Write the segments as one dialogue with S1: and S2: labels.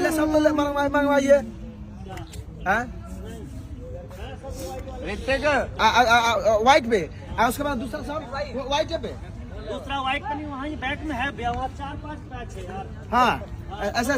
S1: पहले सब तो मंगवाइए। व्हाइट पे, उसके बाद दूसरा सब व्हाइट पे,
S2: दूसरा व्हाइट पे नहीं, वहाँ बैग में है भैया, 4-5 पैक है यार।
S1: हाँ ऐसा।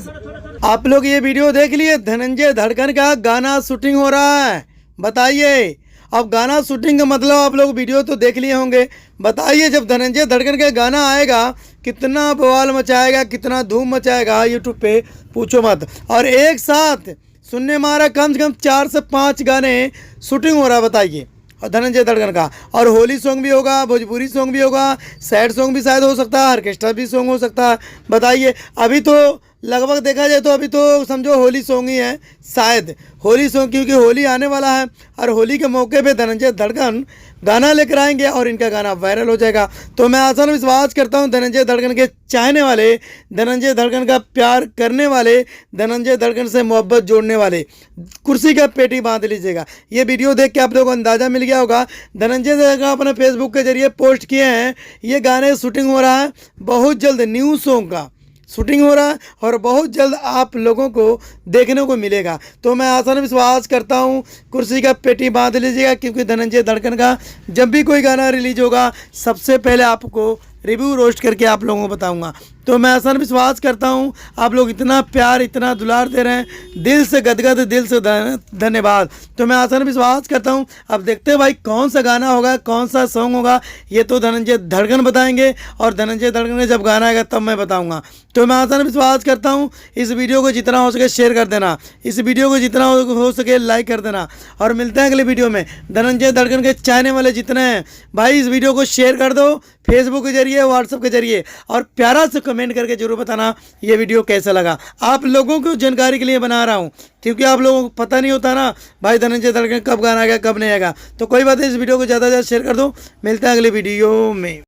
S3: आप लोग ये वीडियो देख लिए, धनंजय धड़कन का गाना शूटिंग हो रहा है। बताइए, अब गाना शूटिंग का मतलब आप लोग वीडियो तो देख लिए होंगे। बताइए जब धनंजय धड़कन का गाना आएगा कितना बवाल मचाएगा, कितना धूम मचाएगा यूट्यूब पे, पूछो मत। और एक साथ सुनने में आ रहा कम से कम 4 से 5 गाने शूटिंग हो रहा है। बताइए, और धनंजय धड़कन का, और होली सॉन्ग भी होगा, भोजपुरी सॉन्ग भी होगा, सैड सॉन्ग भी शायद हो सकता है, ऑर्केस्ट्रा भी सॉन्ग हो सकता है। बताइए, अभी तो लगभग देखा जाए तो अभी तो समझो होली सॉन्ग ही है शायद, होली सॉन्ग, क्योंकि होली आने वाला है और होली के मौके पे धनंजय धड़कन गाना लेकर आएंगे और इनका गाना वायरल हो जाएगा। तो मैं आसान विश्वास करता हूं धनंजय धड़कन के चाहने वाले, धनंजय धड़कन का प्यार करने वाले, धनंजय धड़कन से मोहब्बत जोड़ने वाले कुर्सी का पेटी बांध लीजिएगा। ये वीडियो देख के आप लोगों को अंदाज़ा मिल गया होगा। धनंजय धड़कन अपने फेसबुक के जरिए पोस्ट किए हैं, ये गाने शूटिंग हो रहा है, बहुत जल्द न्यू सॉन्ग का शूटिंग हो रहा है और बहुत जल्द आप लोगों को देखने को मिलेगा। तो मैं आसान विश्वास करता हूं कुर्सी का पेटी बांध लीजिएगा, क्योंकि धनंजय धड़कन का जब भी कोई गाना रिलीज होगा सबसे पहले आपको रिव्यू रोस्ट करके आप लोगों को बताऊंगा। तो मैं आसान विश्वास करता हूं आप लोग इतना प्यार, इतना दुलार दे रहे हैं, दिल से गदगद, दिल से धन्यवाद। तो मैं आसान विश्वास करता हूं अब देखते हैं भाई कौन सा गाना होगा, कौन सा सॉन्ग होगा, ये तो धनंजय धड़कन बताएंगे और धनंजय धड़कन ने जब गाना आएगा तब मैं बताऊंगा। तो मैं आसान विश्वास करता हूं इस वीडियो को जितना हो सके शेयर कर देना, इस वीडियो को जितना हो सके लाइक कर देना, और मिलते हैं अगले वीडियो में। धनंजय धड़कन के चाहने वाले जितने हैं भाई इस वीडियो को शेयर कर दो फेसबुक के जरिए, व्हाट्सएप के जरिए, और प्यारा से कमेंट करके जरूर बताना ये वीडियो कैसा लगा। आप लोगों को जानकारी के लिए बना रहा हूँ, क्योंकि आप लोगों को पता नहीं होता ना भाई धनंजय धड़कन कब गाना आएगा कब नहीं आएगा। तो कोई बात नहीं, इस वीडियो को ज़्यादा से ज़्यादा शेयर कर दो। मिलते हैं अगले वीडियो में।